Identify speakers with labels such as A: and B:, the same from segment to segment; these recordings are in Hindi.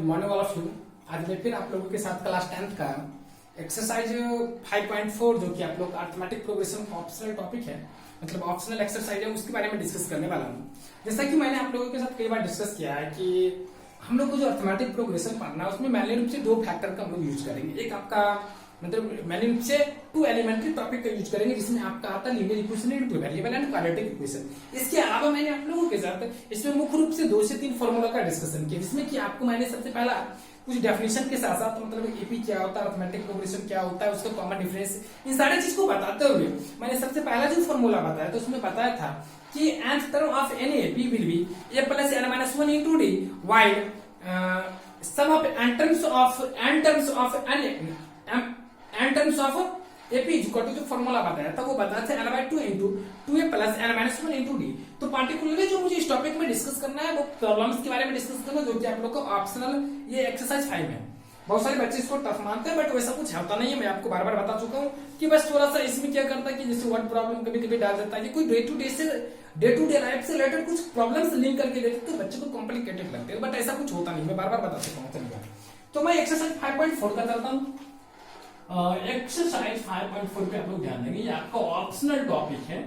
A: Morning all of you. आज मैं फिर आप लोगों के साथ क्लास 10th का एक्सरसाइज 5.4 जो कि आप लोग अर्थमेटिक प्रोग्रेशन ऑप्शनल टॉपिक है, मतलब ऑप्शनल एक्सरसाइज है, उसके बारे में डिस्कस करने वाला हूँ। जैसा कि मैंने आप लोगों के साथ कई बार डिस्कस किया है कि हम लोग को जो अर्थमेटिक प्रोग्रेशन पढ़ना है उसमें मैनली रूप से दो फैक्टर का हम लोग यूज करेंगे। एक आपका मतलब मैंने रूप से टू एलिमेंट्री टॉपिक का यूज करेंगे जिसमें आपका आता है linear equation, variable and quadratic equation. इसके अलावा मैंने आप लोगों के साथ इसमें मुख्य रूप से 2 से 3 फॉर्मूला का डिस्कशन किया, जिसमें कि आपको मैंने सबसे पहला कुछ डेफिनेशन के साथ साथ मतलब एपी क्या होता है, अर्थमेटिक प्रोग्रेशन क्या होता है, उसका कॉमन डिफरेंस, इन सारी चीज को बताते हुए मैंने सबसे पहला जो फॉर्मूला बताया तो उसमें बताया था कि nth term of any AP will be a plus n minus 1 into d while sum of n terms of AP is equal to जो फॉर्मूला बताया था वो बताया था n/2 into 2a plus n minus 1 into d। तो पार्टिकुलरली जो मुझे इस टॉपिक में डिस्कस करना है वो प्रॉब्लम्स के बारे में डिस्कस करना, जो कि आप लोग को ऑप्शनल ये एक्सरसाइज 5 है। बहुत सारे बच्चे इसको टफ मानते हैं बट वैसा कुछ होता नहीं है। मैं आपको बार बार बता चुका हूँ कि बस थोड़ा सा इसमें क्या करता है कि जैसे वर्ड प्रॉब्लम कभी कभी डाल देता है कि कोई डे टू डे लाइफ से रिलेटेड कुछ प्रॉब्लम्स लिंक करके देते तो बच्चे को कॉम्प्लिकेटेड लगते हैं, बट ऐसा कुछ होता नहीं। मैं बार बार बता चुका हूँ। चलिए तो मैं एक्सरसाइज 5.4 का चलता हूँ। एक्सरसाइज 5.4 पे आप लोग ध्यान देंगे, ये आपका ऑप्शनल टॉपिक है,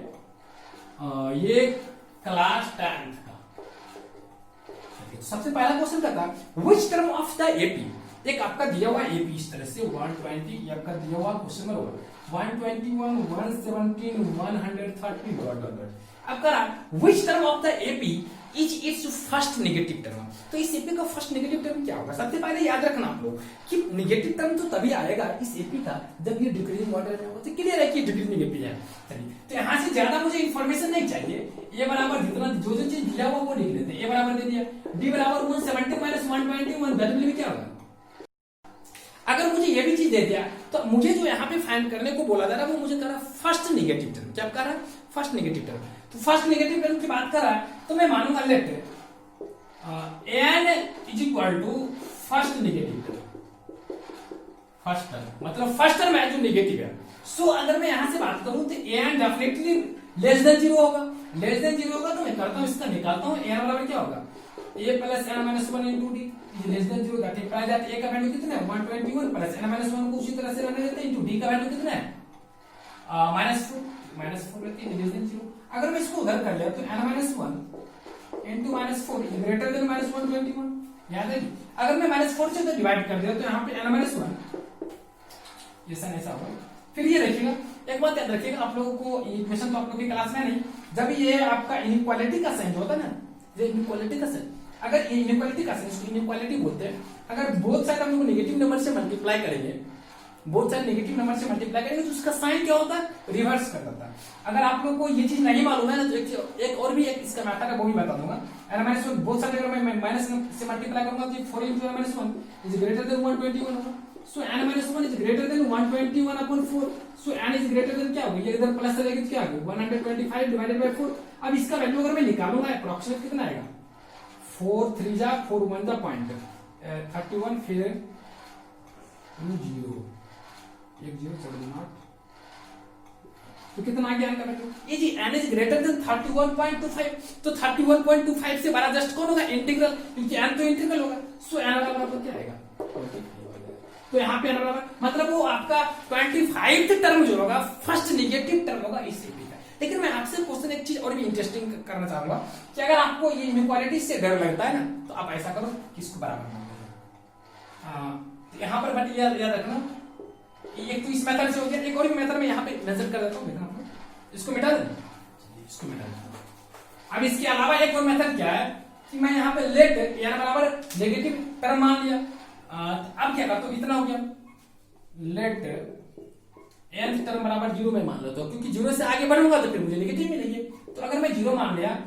A: ये क्लास 10th का। सबसे पहला क्वेश्चन क्या था, which term of the AP, एक आपका दिया हुआ एपी इस तरह से 120, ये आपका दिया हुआ question number 121 117 130 dot dot dot. अब करा which term of the AP is it's first negative term. तो इस एपी का फर्स्ट नेगेटिव टर्म क्या होगा? सबसे पहले याद रखना आप लोग कि नेगेटिव टर्म तो तभी आएगा इस एपी का जब ये डिक्रीजिंग ऑर्डर में होगा। तो क्लियर है कि डिक्रीजिंग एपी है। चलिए तो यहां से ज्यादा मुझे इंफॉर्मेशन नहीं चाहिए। ए बराबर जितना जो चीज दिया हुआ वो लिख लेते हैं। ए बराबर दे दिया, डी बराबर 170 माइनस 121, दैट विल बी क्या होगा? अगर मुझे ये भी चीज दे दिया तो मुझे जो यहाँ पे फाइंड करने को बोला जा रहा है वो मुझे कर रहा फर्स्ट नेगेटिव टर्म। क्या कर रहा है? First negative term. तो फर्स्ट नेगेटिव टर्म की बात कर रहा है तो मैं मानूंगा let n is equal to first negative term. First term मतलब फर्स्ट टर्म है जो नेगेटिव है। सो अगर मैं यहां से बात करूं तो एन डेफिनेटली लेस देन 0 होगा। लेस देन 0 होगा तो मैं करता हूं इसका निकालता हूं। एन बराबर क्या होगा? a plus n minus 1 into d is less than 0। That implies that a का वैल्यू कितना है? 121 प्लस n minus 1 को उसी तरह से रहने देते हैं into d का वैल्यू कितना है? -4 रहती है, लेस देन 0। अगर मैं इसको उधर कर लिया तो n minus 1 into -4 is greater than -121। याद है? अगर मैं -4 से डिवाइड कर दिया तो यहाँ पे n minus 1 ऐसा ऐसा होगा। फिर ये देखिएगा, एक बात याद रखिएगा आप लोगों को, इक्वेशन तो आप लोगों की क्लास में नहीं, जब ये आपका इनइक्वालिटी का साइन होता है ना, ये इनइक्वालिटी का साइन, अगर इनइक्वालिटी का साइन, इसको इनइक्वालिटी बोलते हैं, अगर बोथ साइड हम लोग नेगेटिव नंबर से मल्टीप्लाई करेंगे, बोथ साइड नेगेटिव नंबर से मल्टीप्लाई करेंगे तो उसका साइन क्या होता है? रिवर्स कर देता है। अगर आप लोगों को ये चीज नहीं मालूम है ना तो एक और भी एक इसका मैथड है वो भी बता दूंगा। n minus 1 बोथ साइड अगर मैं माइनस से मल्टीप्लाई करूंगा तो 4 into n minus 1 is greater than 121 होगा। सो n minus 1 is greater than 121 upon 4। So n is greater than क्या होगा? ये इधर प्लस रहेगा तो क्या होगा? 125 डिवाइडेड बाय 4। अब इसका वैल्यू अगर मैं निकालूंगा अप्रॉक्सीमेट कितना आएगा? 4 3 जा 4 1 जा पॉइंट 31 फिर 0 1 0 7 8 तो कितना आ गया इनका वैल्यू? ये जी n इज ग्रेटर देन 31.25। तो 31.25 से बड़ा जस्ट कौन होगा? इंटीग्रल, क्योंकि n तो इंटीग्रल होगा। सो n बराबर क्या आएगा? तो यहाँ पे n बराबर मतलब वो आपका 25th टर्म जो होगा फर्स्ट नेगेटिव टर्म होगा इस एपी का। लेकिन मैं आपसे क्वेश्चन एक चीज और भी इंटरेस्टिंग करना चाहूंगा कि अगर आपको ये इनइक्वालिटी से डर लगता है ना तो आप ऐसा करो कि इसको बराबर मान लो। यहाँ पर बट याद रखना, एक तो इस मेथड से हो गया, एक और भी मेथड में यहाँ पे मेजर कर देता हूँ। देखना इसको मिटा दें, इसको मिटा दें। अब इसके अलावा एक और मेथड क्या है कि मैं यहाँ पे लेट n बराबर नेगेटिव टर्म मान लिया। अब क्या करता हूँ, इतना हो गया, लेट n टर्म बराबर 0 में मान लेता हूँ, क्योंकि 0 से आगे बढ़ूंगा तो फिर मुझे नेगेटिव मिलेगी। तो अगर मैं 0 मान लिया,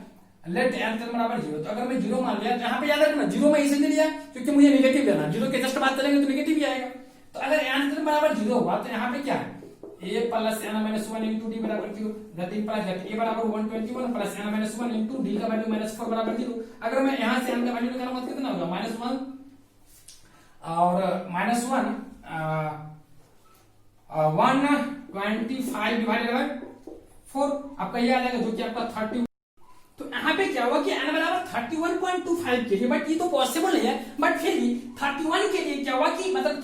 A: लेट n टर्म बराबर 0, तो अगर मैं 0 मान लिया, यहाँ पे याद रखना 0 में इसलिए लिया क्योंकि मुझे नेगेटिव लेना, 0 के जस्ट बाद चलेंगे तो नेगेटिव ही आएगा। तो अगर n टर्म बराबर 0 हुआ तो यहाँ पे क्या है? a plus n minus 1 into d बराबर 0। दैट इंप्लाइज दैट a बराबर 121 plus n minus 1 into d का वैल्यू -4 बराबर 0। अगर मैं यहाँ से n का वैल्यू निकालूंगा तो कितना होगा? -1 और -1 125 डिवाइडेड बाय 4 आपका ये आ जाएगा, जो कि आपका 30 तो यहाँ पे क्या हुआ कि n बराबर 31.25 के लिए, बट ये तो पॉसिबल नहीं है, बट फिर भी 31 के लिए क्या हुआ कि मतलब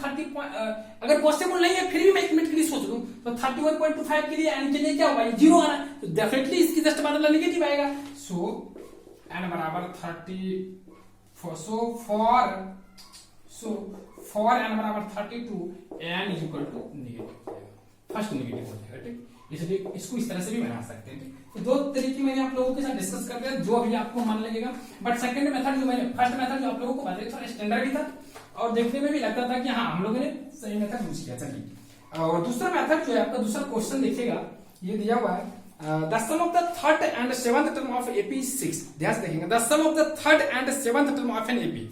A: अगर पॉसिबल नहीं है फिर भी मैं एक मिनट के लिए सोच लूं तो 31.25 के लिए n के लिए क्या होगा, ये 0 आना है, तो डेफिनेटली इसकी जस्ट बदला नेगेटिव आएगा। सो n बराबर 30 फॉर n बराबर 32 n is equal to negative, first negative हो जाएगा, ठीक। इसलिए इसको इस तरह से भी बना सकते हैं, ठीक। तो दो तरीके मैंने आप लोगों के साथ डिस्कस कर दिया, जो अभी आपको मन लगेगा, बट सेकंड मेथड जो मैंने फर्स्ट मेथड जो आप लोगों को बताया थोड़ा स्टैंडर्ड भी था और देखने में भी लगता था कि हाँ हम लोगों ने सही मेथड यूज किया। चलिए और दूसरा मेथड जो है आपका दूसरा क्वेश्चन देखिएगा, ये दिया हुआ है the sum of the third and seventh term of AP 6, ध्यान से देखेंगे, the sum of the third and seventh term of an AP,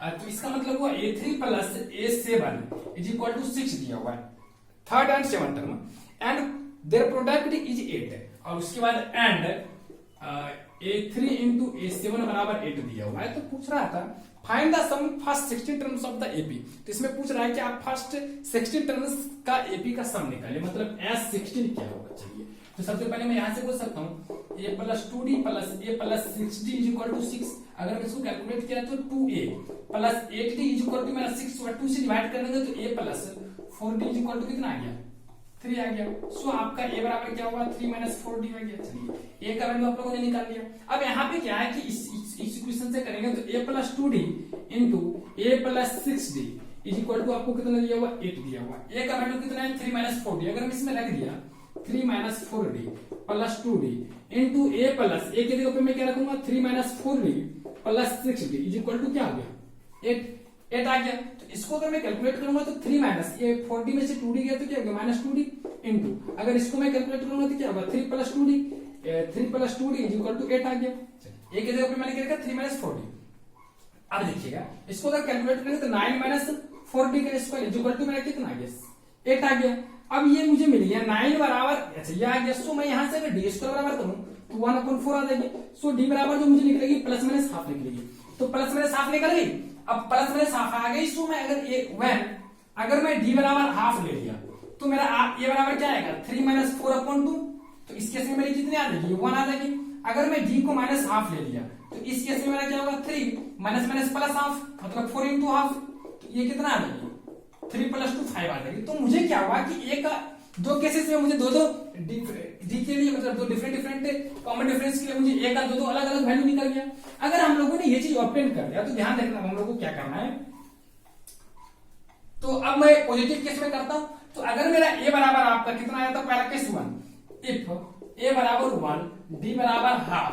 A: तो इसका मतलब हुआ a3 plus a7 is equal to 6 दिया हुआ है, third and seventh term, and their product is 8, और उसके बाद एंड a3 इंटू a7 बराबर 8 दिया हुआ है। तो पूछ रहा था find the sum first 16 terms of the AP, तो इसमें पूछ रहा है कि आप फर्स्ट 16 टर्म्स का एपी का सम निकालिए, मतलब S16 क्या होगा। चलिए तो सबसे पहले मैं यहां से बोल सकता हूं a plus 2d plus a plus 6d is equal to 6, अगर मैं इसको कैलकुलेट किया तो 2a plus 8d is equal to मेरा 6 और 2 से डिवाइड कर देंगे तो a plus 4d is equal to कितना आ गया, 3 आ गया। सो आपका a बराबर क्या हुआ, 3 माइनस 4d आ गया। चलिए a का वैल्यू आप लोगों ने निकाल लिया। अब यहाँ पे क्या है कि इस इक्वेशन से करेंगे तो a plus 2d into a plus 6d is equal to आपको कितना दिया हुआ, 8 दिया हुआ। a का वैल्यू कितना है, 3 माइनस 4d, अगर मैं इसमें रख दिया 3 minus 4d plus 2d into a plus a के जगह पे मैं क्या रखूंगा, 3 minus 4d plus 6d is equal to क्या आ गया, 8 आ गया। तो इसको अगर मैं कैलकुलेट करूंगा तो 3 माइनस ये 4d में से 2d गया तो क्या होगा, माइनस 2d इंटू, अगर इसको मैं कैलकुलेट करूंगा तो क्या होगा, 3 plus 2d, 3 plus 2d is equal to 8 आ गया। एक जगह पे मैंने क्या रखा, 3 माइनस 4d। अब देखिएगा इसको अगर कैलकुलेट करेंगे तो 9 माइनस 4d का स्क्वायर इज इक्वल टू मेरा कितना आ गया, 8 आ गया। अब ये मुझे मिल गया 9 बराबर, अच्छा ये आ गया। सो मैं यहां से अगर डी स्क्वायर बराबर करूं तो 1/4 आ जाएगी। सो डी बराबर जो मुझे निकलेगी प्लस माइनस हाफ निकलेगी, तो प्लस माइनस हाफ निकल गई। अब प्लस माइनस हाफ आ गई। सो मैं अगर मैं डी बराबर हाफ ले लिया तो मेरा ये बराबर क्या आएगा, 3 माइनस 4/2, तो इस केस में मेरी कितनी आ जाएगी, 1 आ जाएगी। अगर मैं डी को माइनस हाफ ले लिया तो इस केस में मेरा क्या होगा, 3 माइनस माइनस प्लस हाफ, मतलब 4 इंटू हाफ, तो ये कितना आ जाएगी, 3 प्लस 2 5 आ जाएगी। तो मुझे क्या हुआ कि एक दो केसेस में मुझे दो डी के लिए मतलब दो डिफरेंट कॉमन डिफरेंस के लिए मुझे एक का दो अलग अलग वैल्यू निकल गया। अगर हम लोगों ने ये चीज ऑब्टेन कर लिया तो ध्यान रखना हम लोगों को क्या करना है। तो अब मैं पॉजिटिव केस में करता हूं। तो अगर मेरा ए बराबर आपका कितना आया था, पहला केस 1, इफ ए बराबर 1 डी बराबर हाफ,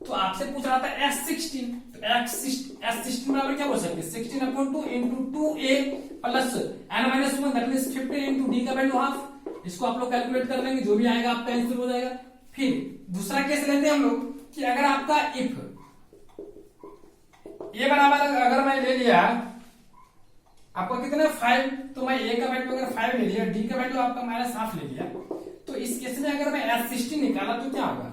A: तो आपसे पूछ रहा था S16, तो S16 बराबर क्या बोल सकते हैं, 16/2 into 2a plus n-1 that means 15 into D का वैल्यू हाफ। इसको आप लोग कैलकुलेट कर लेंगे, जो भी आएगा आपका आंसर हो जाएगा। फिर दूसरा केस लेते हैं हम लोग कि अगर आपका इफ ए बराबर अगर मैं ले लिया आपका कितना 5, तो मैं ए का वैल्यू अगर 5 ले लिया, डी का वैल्यू आपका माइनस हाफ ले लिया, तो इस केस में अगर मैं S16 निकाला तो क्या होगा,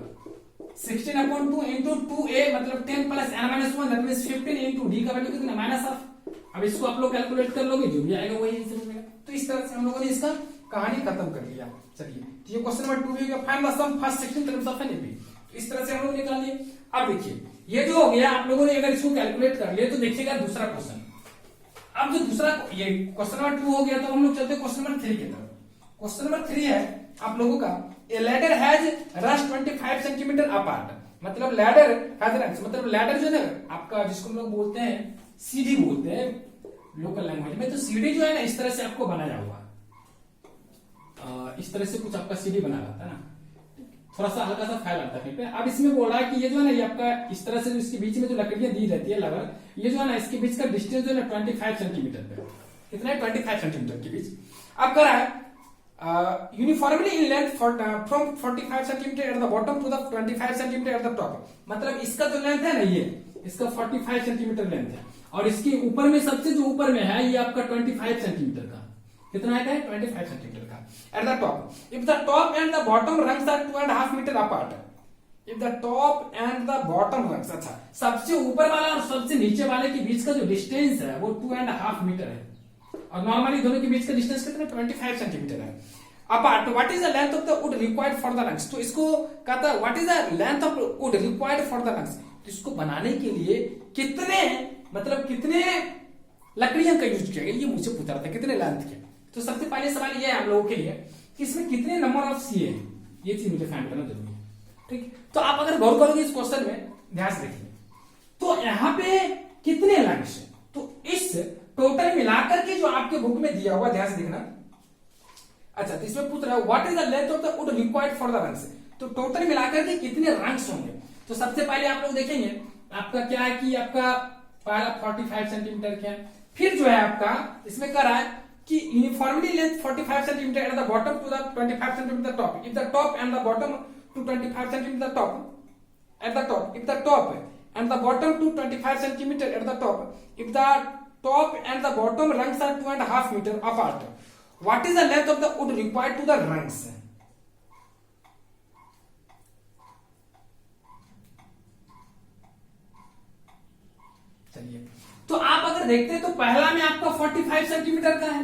A: 16/2 इंटू 2a मतलब 10 plus n-1 that means 15 into D का वैल्यू कितना माइनस हाफ। अब इसको आप लोग कैलकुलेट कर लोगे, जो भी आएगा वही आंसर मिलेगा। तो इस तरह से हम लोगों ने इसका कहानी खत्म कर लिया। चलिए ये क्वेश्चन नंबर 2 भी हो गया, find the sum first 16 terms of an AP. इस तरह से हम लोग निकाल लिए। अब देखिए ये जो हो गया, आप लोगों ने अगर इसको कैलकुलेट कर लिया तो देखिएगा दूसरा क्वेश्चन। अब जो दूसरा ये क्वेश्चन नंबर 2 हो गया, तो हम लोग चलते हैं क्वेश्चन नंबर 3 की तरफ। क्वेश्चन नंबर 3 है आप लोगों का, ए ladder has rust 25 centimetre apart, मतलब लैडर हैज रस्ट, मतलब लैडर जो है ना आपका, जिसको हम लोग बोलते हैं सीढ़ी बोलते हैं लोकल लैंग्वेज में, तो सीढ़ी जो है ना इस तरह से आपको बनाया हुआ, इस तरह से कुछ आपका सीढ़ी बना रहता है ना, थोड़ा सा हल्का सा फैल आता है। अब इसमें बोल रहा है कि ये जो है ना ये आपका इस तरह से जो इसके बीच में जो लकड़ियां दी रहती है लगभग, ये जो है ना इसके बीच का डिस्टेंस जो है ना 25 सेंटीमीटर पे, कितना है 25 सेंटीमीटर के बीच। अब कह रहा है uniformly in length from 45 centimetre at the bottom to the 25 centimetre at the top, मतलब इसका जो लेंथ है ना ये इसका 45 सेंटीमीटर लेंथ है, और इसके ऊपर में सबसे जो ऊपर में है ये आपका 25 सेंटीमीटर का, कितना है 25 सेंटीमीटर का at the top. If the top and the bottom rungs are 2.5 metre apart, if the top and the bottom rungs, अच्छा सबसे ऊपर वाला और सबसे नीचे वाले के बीच का जो डिस्टेंस है वो 2.5 मीटर है, और नॉर्मली दोनों के बीच का डिस्टेंस कितना 25 सेंटीमीटर है। Apart what is the length of the wood required for the rungs, तो इसको कहता है what is the length of would required for the rungs, तो इसको बनाने के लिए कितने मतलब कितने लकड़ियां का यूज किया गया, ये मुझे पूछ रहा था कितने लेंथ के। तो सबसे पहले सवाल ये है हम लोगों के लिए कि इसमें कितने नंबर ऑफ सी है, ये चीज मुझे फाइंड करना जरूरी है। ठीक, तो आप अगर गौर करोगे इस क्वेश्चन में ध्यान से देखिए, तो यहाँ पे कितने लंग्स है, तो इस टोटल मिलाकर के जो आपके बुक में दिया हुआ, ध्यान से देखना। अच्छा, तो इसमें पूछ रहा है what is the length of the wood required for the rungs, तो टोटल मिलाकर के कितने रंग्स होंगे। तो सबसे पहले आप लोग देखेंगे आपका क्या है कि आपका पहला 45 सेंटीमीटर क्या है, फिर जो है आपका इसमें कर रहा है कि uniformly length 45 centimetre at the bottom to the 25 centimetre top, if the top and the bottom to 25 centimetre top at the top, if the top and the bottom to 25 centimetre at the top, if the top and the bottom rungs are 2.5 metre apart, what is the length of the wood required to the rungs. चलिए, तो आप अगर देखते हैं तो पहला में आपका 45 सेंटीमीटर का है,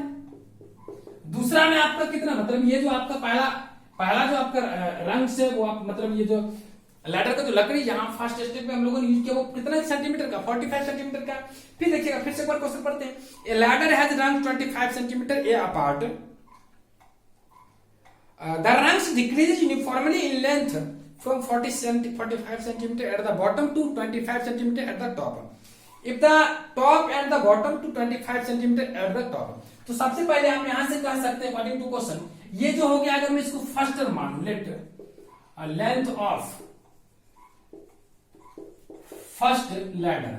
A: दूसरा में आपका कितना, मतलब ये जो आपका पहला जो आपका रंग से वो आप मतलब ये जो लैडर का जो लकड़ी यहाँ फर्स्ट स्टेप में हम लोगों ने यूज किया वो कितना सेंटीमीटर का, 45 सेंटीमीटर का। फिर देखिएगा, फिर से एक बार क्वेश्चन पढ़ते हैं, ए ladder has rung 25 centimetre a apart, the rungs decrease uniformly in length from 45 centimetre at the bottom to 25 centimetre at the top, if the top and the bottom to 25 centimetre at the top। तो सबसे पहले हम यहां से कह सकते हैं अकॉर्डिंग टू क्वेश्चन, ये जो हो गया अगर मैं इसको फर्स्ट टर्म मानूं, let length of first ladder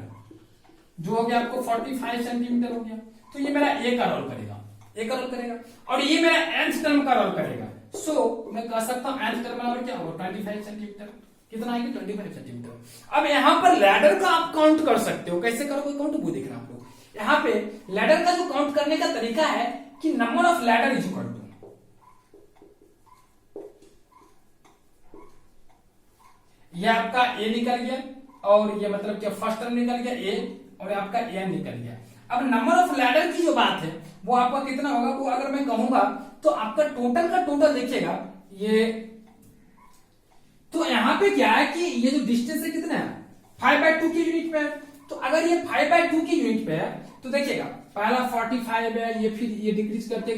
A: जो हो गया आपको 45 सेंटीमीटर हो गया, तो ये मेरा ए का रोल करेगा, और ये मेरा nth टर्म का रोल करेगा। सो मैं कह सकता हूं nth टर्म बराबर क्या होगा 25 सेंटीमीटर, कितना आएगी 25 सेंटीमीटर। अब यहाँ पर लैडर का आप काउंट कर सकते हो, कैसे करोगे काउंट वो देखना आप लोग। यहाँ पे लैडर का जो काउंट करने का तरीका है कि number of ladder is equal to, ये आपका ए निकल गया और ये मतलब क्या फर्स्ट टर्म निकल गया ए और आपका एन निकल गया। अब नंबर ऑफ लैडर की जो बात है वो आपका कितना होगा, वो अगर मैं कहूंगा तो आपका टोटल का टोटल देखिएगा ये, तो यहाँ पे क्या है कि ये जो डिस्टेंस है कितना है 5/2 की यूनिट पे है, तो अगर ये 5/2 की यूनिट पे है तो देखिएगा पहला 45 है, ये फिर ये डिक्रीज करते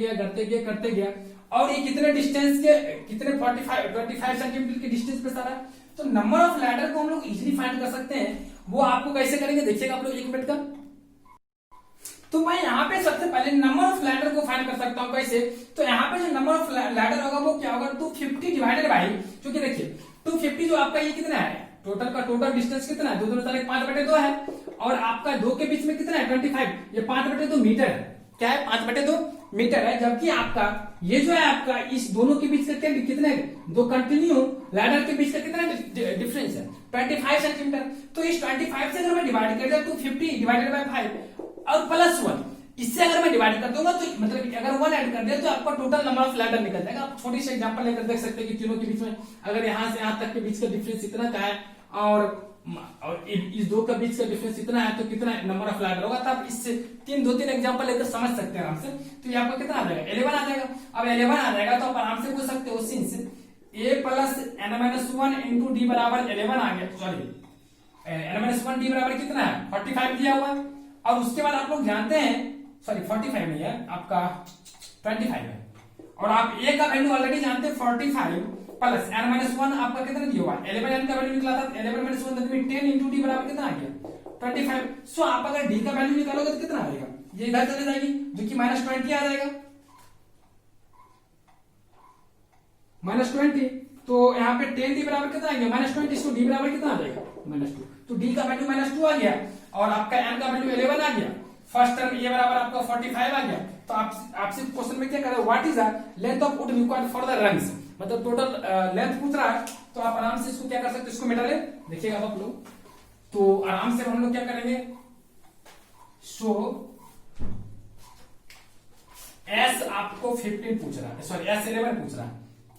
A: गया और ये कितने डिस्टेंस के कितने 25 सेंटीमीटर के डिस्टेंस पे सारा। तो नंबर ऑफ लैडर को हम लोग इजीली फाइंड कर सकते हैं, वो आपको कैसे करेंगे देखिएगा आप लोग 1 मिनट का। तो मैं यहाँ पे सबसे पहले नंबर ऑफ लैडर को फाइंड कर सकता हूँ कैसे, तो यहाँ पे जो नंबर ऑफ लैडर होगा वो क्या होगा 250 डिवाइडेड बाई, क्योंकि देखिए 250 जो आपका ये कितना है टोटल का टोटल डिस्टेंस कितना है 2 5/2 है, और आपका 2 के बीच में कितना है 25, ये 5/2 मीटर है, क्या है 5/2 मीटर है, जबकि आपका ये जो है आपका इस दोनों के बीच का कितना है, दो कंटिन्यू लैडर के बीच का कितना डिफरेंस है 25 सेंटीमीटर। तो इस 25 से अगर मैं डिवाइड कर दिया 250 डिवाइडेड बाय 5 और +1, इससे अगर मैं डिवाइड कर दूंगा तो मतलब अगर 1 ऐड कर दिया तो आपका टोटल नंबर ऑफ लैडर निकल जाएगा। आप छोटी सी एग्जांपल लेकर देख सकते हैं कि तीनों के बीच में अगर यहां से यहां तक के बीच का डिफरेंस इतना का है और इस दो के बीच का डिफरेंस इतना है तो कितना नंबर ऑफ लैडर होगा। तो आप इससे 2-3 एग्जांपल लेकर समझ सकते हैं आराम से। तो ये आपका कितना आ जाएगा 11 आ जाएगा। अब 11 आ जाएगा तो आप आराम से पूछ सकते हो सिंस a + n-1 * d बराबर 11 आ गया, सॉरी n-1 d बराबर कितना है 45 दिया हुआ है, और उसके बाद आप लोग जानते हैं सॉरी 45 नहीं है आपका 25 है, और आप a का वैल्यू ऑलरेडी जानते हैं 45 प्लस n-1 आपका कितना दिया हुआ 11 n का वैल्यू निकला था 11 - 1 दैट 10 * d बराबर कितना आ गया 25। सो आप अगर d का वैल्यू निकालोगे तो कितना आएगा, ये इधर चले जाएगी जो कि -20 आ जाएगा -20। तो यहाँ पे 10 d बराबर कितना आ गया -20, तो d बराबर कितना आ जाएगा -2। तो d का वैल्यू -2 आ गया और आपका n का वैल्यू 11 आ गया, फर्स्ट टर्म a बराबर आपका 45 आ गया। तो आपसे क्वेश्चन में क्या कर रहा है what is the length of would required for the rungs, मतलब टोटल लेंथ पूछ रहा है। तो आप आराम से इसको क्या कर सकते हो, इसको मिटा ले देखिएगा आप लोग। तो आराम से हम लोग क्या करेंगे, सो s आपको 15 पूछ रहा है, सॉरी s11 पूछ रहा है,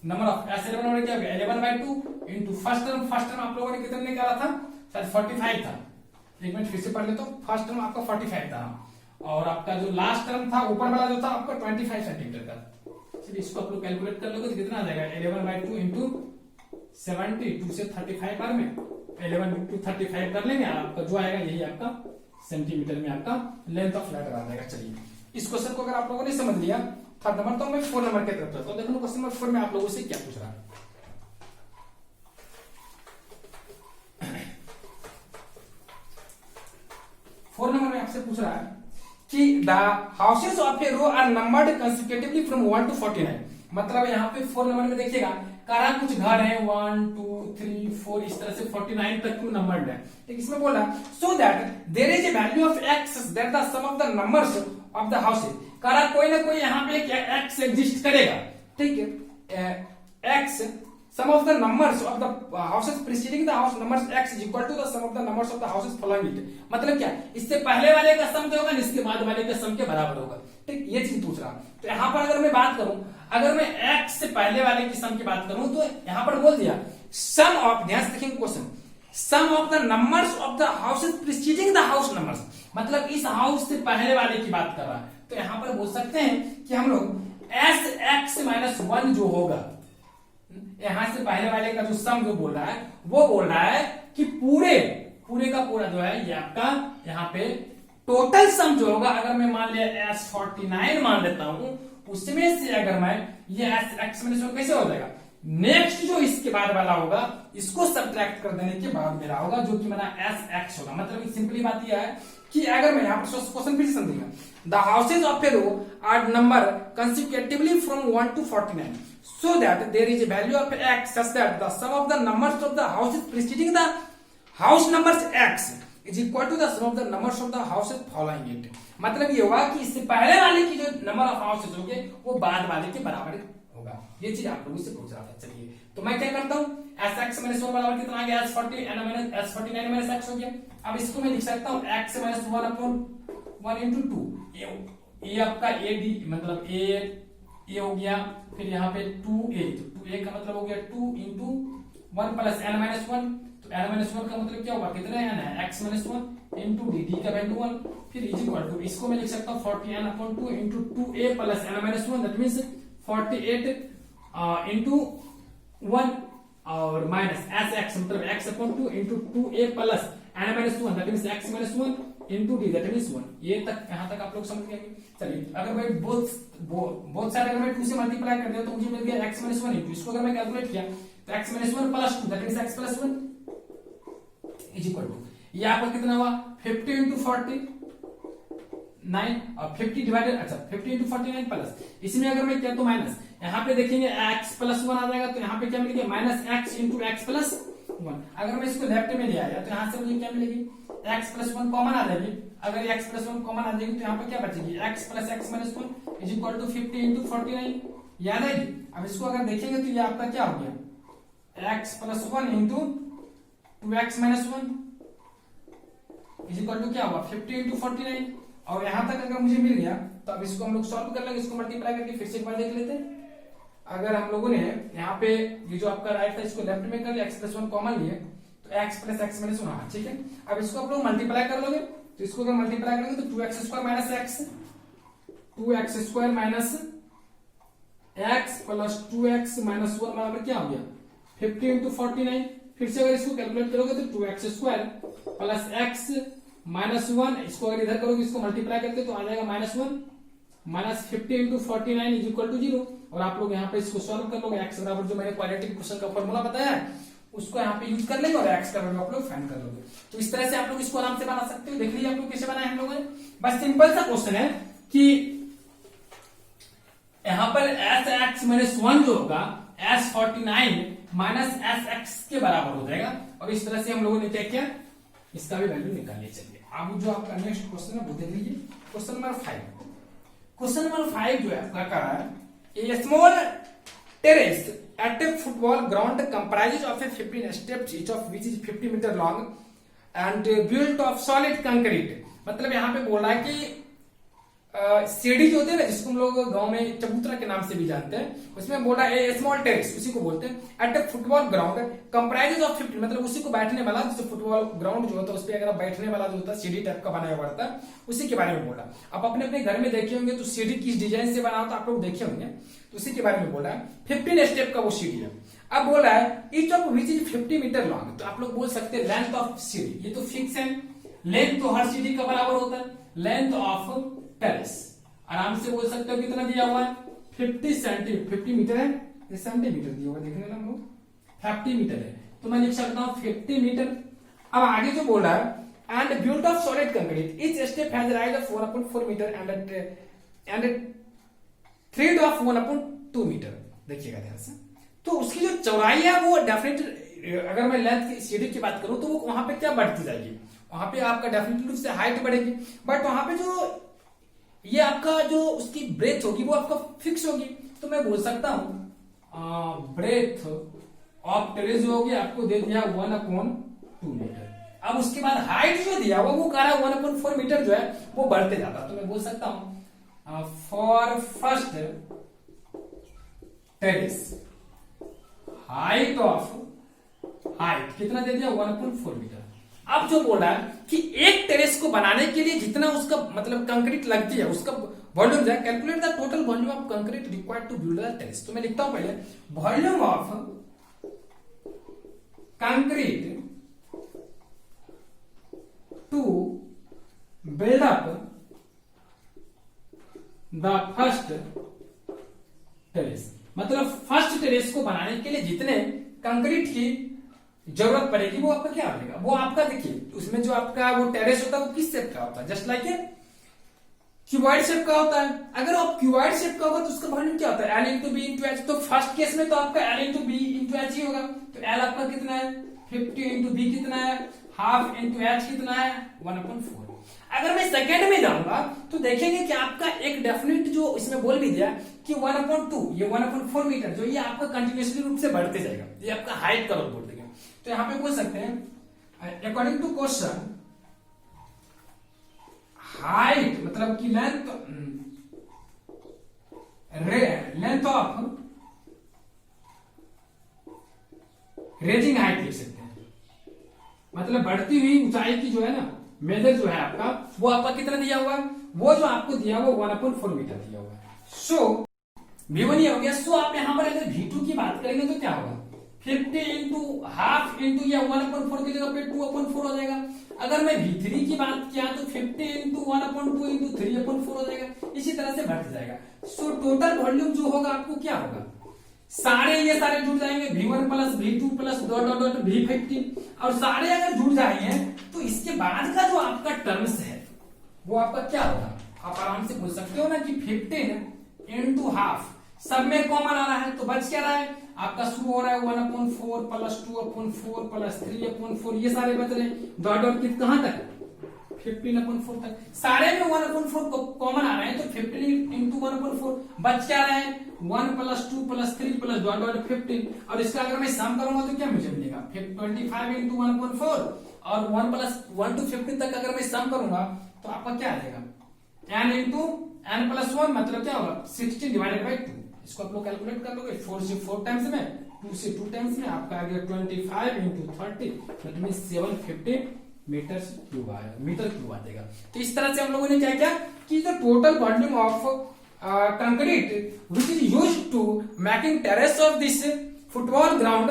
A: नंबर ऑफ s11 और क्या हो गया 11/2 इनटू फर्स्ट टर्म आप लोगों ने कितने निकाला था शायद 45 था, एक मिनट फिर से पढ़ ले। तो फर्स्ट टर्म आपका 45 था और आपका जो लास्ट टर्म था ऊपर वाला जो था आपका 25 सेंटीमीटर का, चलिए इसको आप लोग कैलकुलेट कर लोगे तो कितना आ जाएगा 11/2 इंटू 72 से 35 बार में 11 इंटू 35 कर लेंगे, आपका जो आएगा यही आपका सेंटीमीटर में आपका लेंथ ऑफ लेटर आ जाएगा। चलिए इस क्वेश्चन को अगर आप लोगों ने समझ लिया थर्ड नंबर, तो मैं 4 नंबर की तरफ चलता हूं। देखो क्वेश्चन नंबर 4 में आप लोगों से क्या पूछ रहा है। 4 नंबर में आपसे पूछ रहा है कि the houses of a row are numbered consecutively from 1 to 49। मतलब यहाँ पे 4 नंबर में देखिएगा करा कुछ घर है 1 2 3 4 इस तरह से 49 तक क्यों नंबर्ड है। ठीक, इसमें बोला so that there is a value of x that the sum of the numbers of the houses. करा कोई ना कोई यहाँ पे एक एक्स एग्जिस्ट करेगा। ठीक है, x sum of the numbers of the houses preceding the house numbers x is equal to the sum of the numbers of the houses following it। मतलब क्या, इससे पहले वाले का सम जो होगा इसके बाद वाले का सम के बराबर होगा। ठीक, ये चीज पूछ रहा। तो यहाँ पर अगर मैं बात करूं, अगर मैं x से पहले वाले की सम की बात करूं तो यहाँ पर बोल दिया सम ऑफ, ध्यान से देखेंगे question, sum of the numbers of the houses preceding the house numbers. मतलब इस हाउस से पहले वाले की बात कर रहा है। तो यहाँ पर बोल सकते हैं कि हम लोग एस एक्स माइनस 1 जो होगा, यहां से पहले वाले का जो सम जो बोल रहा है वो बोल रहा है कि पूरे का पूरा जो है ये आपका यहाँ पे टोटल सम जो होगा, अगर मैं मान लिया S49 मान लेता हूं, उसमें से अगर मैं ये एक्स माइनस 1 कैसे हो जाएगा, नेक्स्ट जो इसके बाद वाला होगा इसको सब्ट्रैक्ट कर देने के बाद मेरा होगा जो कि मेरा एस एक्स होगा। मतलब सिंपली बात यह है कि अगर मैं यहाँ पर क्वेश्चन फिर समझेगा, the houses of a row are number consecutively from 1 to 49 so that there is a value of x such that the sum of the numbers of the houses preceding the house numbers x is equal to the sum of the numbers of the houses following it। मतलब ये हुआ कि इससे पहले वाले की जो नंबर ऑफ हाउसेज होंगे वो बाद वाले के बराबर होगा। ये चीज आप लोगों से पूछ रहा था। चलिए तो मैं क्या करता हूँ, एस एक्स माइनस 1 बराबर कितना आ गया, S49 माइनस एक्स हो गया। अब इसको मैं लिख सकता हूँ एक्स माइनस 1/1 into 2। ये आपका ए डी मतलब ए हो गया, फिर यहाँ पे 2a, तो 2a का मतलब हो गया 2 into 1 प्लस n माइनस 1। तो n माइनस 1 का मतलब क्या होगा, कितना n है, x माइनस 1 into डी का वैल्यू 1, फिर इज इक्वल टू, इसको मैं लिख सकता हूँ 40n/2 into 2a plus n minus 1, that means 48 into 1 और माइनस x मतलब x/2 into 2a plus n minus 1, that means x minus 1 into d, that means 1। ये तक यहाँ तक आप लोग समझ गए। चलिए अगर मैं बोथ साइड अगर मैं 2 से मल्टीप्लाई कर दिया तो मुझे मिल गया x माइनस 1 इंटू, इसको अगर मैं कैलकुलेट किया तो x minus 1 plus 2, that means x plus 1 is equal to, ये आपका कितना हुआ 50 into 49 और 50 डिवाइडेड, अच्छा 50 into 49 प्लस, इसमें अगर मैं किया तो माइनस, यहाँ पे देखेंगे x प्लस 1 आ जाएगा, तो यहाँ पे क्या मिलेगा minus x into x plus 1। अगर मैं इसको लेफ्ट में ले आया तो यहाँ से मुझे क्या मिलेगी, x प्लस 1 कॉमन आ जाएगी। अगर x प्लस 1 कॉमन आ जाएगी तो यहाँ पे क्या बचेगी, x plus x minus 1 is equal to 50 into 49, याद है। अब इसको अगर देखेंगे तो ये आपका क्या हो गया, x plus 1 into 2x minus 1 is equal to क्या हुआ 50 इंटू 49। और यहाँ तक अगर मुझे मिल गया तो अब इसको हम लोग सॉल्व कर लेंगे, इसको मल्टीप्लाई करके फिर से एक बार देख लेते हैं। अगर हम लोगों ने यहाँ पे ये जो आपका राइट था इसको लेफ्ट में कर लिया, x प्लस 1 कॉमन लिए तो x प्लस x माइनस 1, ठीक है। अब इसको आप लोग मल्टीप्लाई कर लोगे तो इसको अगर मल्टीप्लाई करेंगे तो 2x² minus x, 2x² minus x plus 2x minus 1 बराबर क्या हो गया 50 इंटू 49। फिर से अगर इसको कैलकुलेट करोगे तो 2x² प्लस x माइनस 1, इसको अगर इधर करोगे इसको मल्टीप्लाई करके तो आ जाएगा minus 1 minus 50 into 49 is equal to 0। और आप लोग यहाँ पे इसको सॉल्व कर लोगे, x बराबर जो मैंने क्वाड्रेटिक क्वेश्चन का फॉर्मूला बताया है उसको यहाँ पे यूज कर लेंगे और x का वैल्यू आप लोग फाइंड कर लोगे। तो इस तरह से आप लोग इसको आराम से बना सकते हो। देख लीजिए आप लोग कैसे बनाए हम लोगों ने, बस सिंपल सा क्वेश्चन है कि यहाँ पर एस एक्स माइनस 1 जो होगा S49 माइनस एस एक्स के बराबर हो जाएगा। और इस तरह से हम लोगों ने क्या किया, इसका भी वैल्यू निकाल लिया। चलिए अब जो आपका नेक्स्ट क्वेश्चन है वो देख लीजिए, क्वेश्चन नंबर 5। क्वेश्चन नंबर 5 जो है आपका कह रहा है a small terrace at a football ground comprises of a 15 steps each of which is 50 meter long and built of solid concrete। मतलब यहाँ पे बोल रहा है कि सीढ़ी जो होती है ना, जिसको हम लोग गांव में चबूतरा के नाम से भी जानते हैं, उसमें बोला ए स्मॉल टेरेस, उसी को बोलते हैं। At a football ground comprises of 50, मतलब उसी को बैठने वाला, जैसे फुटबॉल ग्राउंड जो होता है उस पर अगर बैठने वाला जो होता है सीढ़ी टाइप का बनाया पड़ता है, उसी के बारे में बोला। आप अपने अपने घर में देखे होंगे तो सीढ़ी किस डिजाइन से बना होता है आप लोग देखे होंगे, तो उसी के बारे में बोला है। 15 स्टेप का वो सीढ़ी है। अब बोला है each of which is 50 metre long, तो आप लोग बोल सकते हैं लेंथ ऑफ सीढ़ी, ये तो फिक्स है, लेंथ तो हर सीढ़ी का बराबर होता है। लेंथ ऑफ टेरेस आराम से बोल सकते हो कितना दिया हुआ है 50 सेंटीमीटर, 50 मीटर है, ये सेंटीमीटर दिया हुआ देखने ना लोग, 50 मीटर है, तो मैं लिख सकता हूं 50 मीटर। अब आगे जो बोला है and built of solid concrete each step has rise of 1/4 metre and thread of 1/2 metre. देखिएगा ध्यान से, तो उसकी जो चौड़ाई है वो डेफिनेटली, अगर मैं लेंथ की सीढ़ी की बात करूं तो वो वहां पे क्या बढ़ती जाएगी, वहां पे आपका डेफिनेटली उससे हाइट बढ़ेगी, बट वहां पे जो ये आपका जो उसकी ब्रेथ होगी वो आपका फिक्स होगी। तो मैं बोल सकता हूं ब्रेथ ऑफ टेरेस जो होगी आपको दे दिया 1/2 मीटर। अब उसके बाद हाइट जो दिया हुआ वो कह रहा है 1/4 मीटर जो है वो बढ़ते जाता, तो मैं बोल सकता हूं for first terrace height of height कितना दे दिया 1/4 मीटर। अब जो बोला है कि एक टेरेस को बनाने के लिए जितना उसका मतलब कंक्रीट लगती है उसका वॉल्यूम जो है, calculate the total volume of concrete required to build the terrace. तो मैं लिखता हूं पहले volume of concrete to build up the first terrace, मतलब फर्स्ट टेरेस को बनाने के लिए जितने कंक्रीट की जरूरत पड़ेगी वो आपका क्या रहेगा, वो आपका देखिए उसमें जो आपका वो टेरेस होता है वो किस शेप का होता है, just like a cuboid shape का होता है। अगर आप क्यूबॉइड शेप का होगा तो उसका वॉल्यूम क्या होता है L into B into H, तो फर्स्ट केस में तो आपका L into B into H ही होगा, तो L आपका कितना है 50 इंटू बी कितना है हाफ इंटू एच कितना है 1/4। अगर मैं सेकेंड में जाऊंगा तो देखेंगे कि आपका एक डेफिनेट जो इसमें बोल भी दिया कि 1/2 ये 1/4 मीटर जो ये आपका कंटिन्यूसली रूप से बढ़ते जाएगा, ये आपका हाइट का लोग बोल देंगे। तो यहां पे बोल सकते हैं अकॉर्डिंग टू क्वेश्चन हाइट मतलब कि लेंथ ऑफ रेजिंग हाइट लिख सकते हैं, मतलब बढ़ती हुई ऊंचाई की जो है ना मेजर जो है आपका वो आपका कितना दिया हुआ है, वो जो आपको दिया हुआ 1/4 मीटर दिया हुआ है। सो V1 ये हो गया। सो आप यहां पर अगर V2 की बात करेंगे तो क्या होगा 50 इंटू हाफ इंटू या 1/4 की जगह पे 2/4 हो जाएगा। अगर मैं V3 की बात किया तो 50 इंटू 1/2 इंटू 3/4 हो जाएगा, इसी तरह से बढ़ जाएगा। सो टोटल वॉल्यूम जो होगा आपको क्या होगा, सारे ये सारे जुड़ जाएंगे V1 plus V2 plus dot dot dot V15, और सारे अगर जुड़ जाएंगे तो इसके बाद का जो आपका टर्म्स है वो आपका क्या होगा, आप आराम से बोल सकते हो ना कि 15 इंटू हाफ सब में कॉमन आ रहा है तो बच क्या रहा है आपका शुरू हो रहा है 1/4 प्लस 2/4 प्लस 3/4, ये सारे बच रहे हैं डॉट डॉट कित कहां तक 15/4 तक, सारे में 1/4 कॉमन आ रहे हैं तो 15 इंटू 1/4 बच क्या रहा है 1 plus 2 plus 3 plus dot dot 15, और इसका अगर मैं सम करूंगा तो क्या मुझे मिलेगा 25 इंटू 1/4 और 1 प्लस 1 टू 15 तक अगर मैं सम करूंगा तो आपका क्या आ जाएगा n इंटू n प्लस 1 मतलब क्या होगा 60 डिवाइडेड बाई 2, इसको आप लोग कैलकुलेट कर लोगे 4 से 4 टाइम्स में 2 से 2 टाइम्स में आपका आ गया 25 into 30 that means 750 metre cube आ जाएगा। तो इस तरह से हम लोगों ने क्या किया कि the total volume of concrete which is used to making terrace of this football ground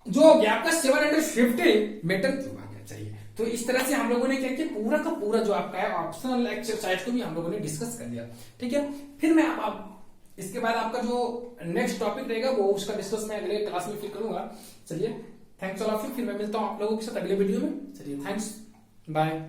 A: जो हो गया आपका 750 मीटर क्यूब आ गया चाहिए। तो इस तरह से हम लोगों ने क्या किया पूरा का पूरा जो आपका है ऑप्शनल एक्सरसाइज को भी हम लोगों ने डिस्कस कर लिया, ठीक है। फिर मैं अब इसके बाद आपका जो नेक्स्ट टॉपिक रहेगा वो उसका डिस्कस मैं अगले क्लास में फिर करूंगा। चलिए थैंक्स ऑल ऑफ यू, फिर मैं मिलता हूं आप लोगों के साथ अगले वीडियो में। चलिए थैंक्स, बाय।